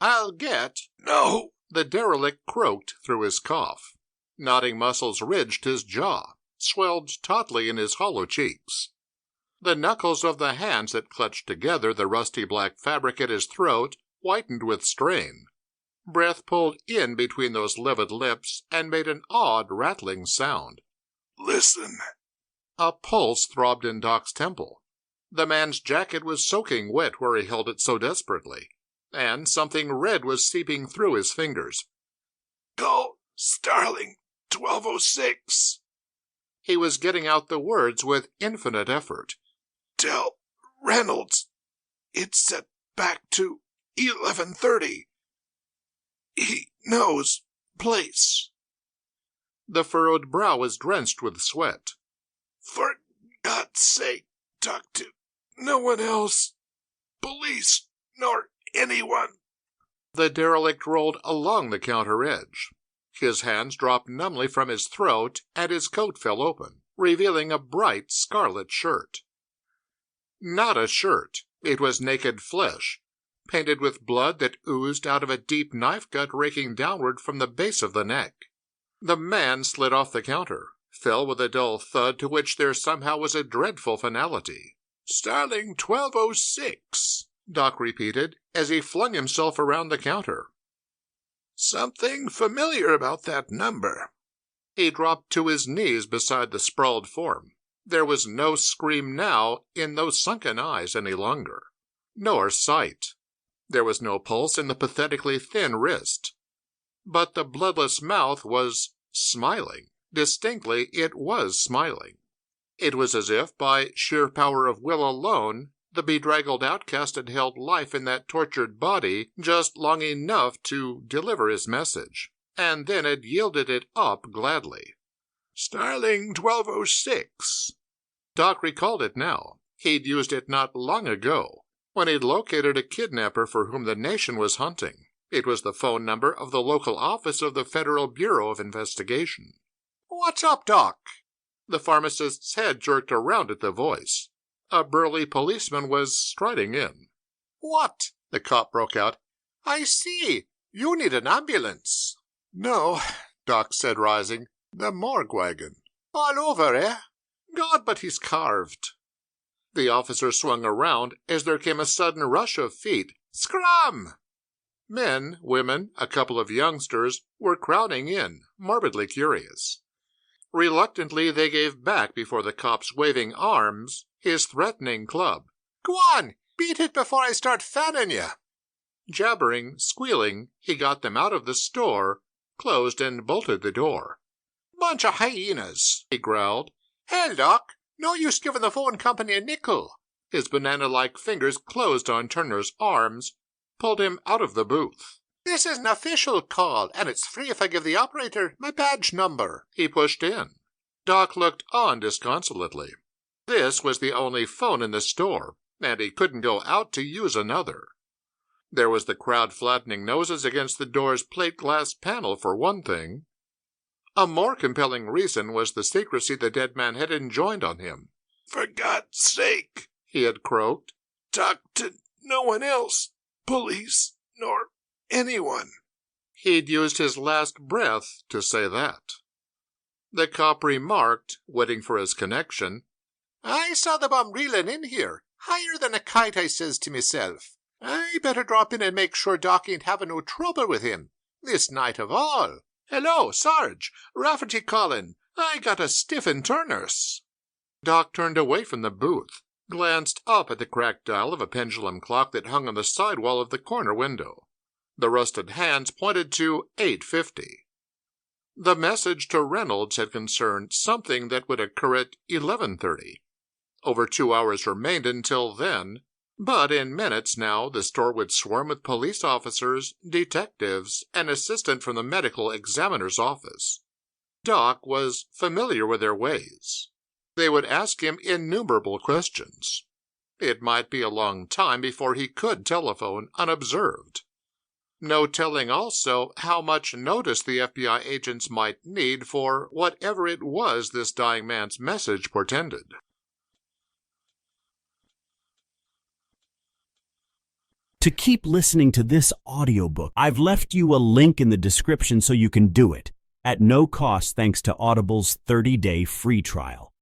I'll get— No! The derelict croaked through his cough. Knotting muscles ridged his jaw, swelled tautly in his hollow cheeks. The knuckles of the hands that clutched together the rusty black fabric at his throat whitened with strain. Breath pulled in between those livid lips and made an odd, rattling sound. Listen! A pulse throbbed in Doc's temple. The man's jacket was soaking wet where he held it so desperately, and something red was seeping through his fingers. Call Starling 1206. He was getting out the words with infinite effort. Tell Reynolds it's set back to 11:30. He knows place. The furrowed brow was drenched with sweat. For God's sake, talk to no one else. Police nor anyone. The derelict rolled along the counter edge. His hands dropped numbly from his throat, and his coat fell open, revealing a bright scarlet shirt. Not a shirt. It was naked flesh, painted with blood that oozed out of a deep knife cut raking downward from the base of the neck. The man slid off the counter, fell with a dull thud to which there somehow was a dreadful finality. Starling 1206, Doc repeated, as he flung himself around the counter. Something familiar about that number. He dropped to his knees beside the sprawled form. There was no scream now in those sunken eyes any longer, nor sight. There was no pulse in the pathetically thin wrist. But the bloodless mouth was smiling. Distinctly, it was smiling. It was as if, by sheer power of will alone, the bedraggled outcast had held life in that tortured body just long enough to deliver his message, and then had yielded it up gladly. Starling 1206. Doc recalled it now. He'd used it not long ago, when he'd located a kidnapper for whom the nation was hunting. It was the phone number of the local office of the Federal Bureau of Investigation. What's up, Doc? The pharmacist's head jerked around at the voice. A burly policeman was striding in. What? The cop broke out. I see. You need an ambulance. No, Doc said, rising. The morgue wagon. All over, eh? God, but he's carved. The officer swung around as there came a sudden rush of feet. Scrum! Men, women, a couple of youngsters were crowding in, morbidly curious. Reluctantly, they gave back before the cop's waving arms, his threatening club. Go on, beat it before I start fanning you. Jabbering, squealing, he got them out of the store, closed and bolted the door. Bunch of hyenas, he growled. Hell, Doc, no use giving the phone company a nickel. His banana-like fingers closed on Turner's arms, pulled him out of the booth. This is an official call, and it's free if I give the operator my badge number. He pushed in. Doc looked on disconsolately. This was the only phone in the store, and he couldn't go out to use another. There was the crowd flattening noses against the door's plate glass panel, for one thing. A more compelling reason was the secrecy the dead man had enjoined on him. For God's sake, he had croaked. Talk to no one else. Police nor anyone. He'd used his last breath to say that. The cop remarked, waiting for his connection. I saw the bum reeling in here, higher than a kite, I says to myself. I better drop in and make sure Doc ain't having no trouble with him, this night of all. Hello, Sarge. Rafferty calling. I got a stiff in Turner's. Doc turned away from the booth, glanced up at the cracked dial of a pendulum clock that hung on the side wall of the corner window. The rusted hands pointed to 8:50. The message to Reynolds had concerned something that would occur at 11:30. Over 2 hours remained until then, but in minutes now the store would swarm with police officers, detectives, and assistant from the medical examiner's office. Doc was familiar with their ways. They would ask him innumerable questions. It might be a long time before he could telephone unobserved. No telling also how much notice the FBI agents might need for whatever it was this dying man's message portended. To keep listening to this audiobook, I've left you a link in the description so you can do it, at no cost thanks to Audible's 30-day free trial.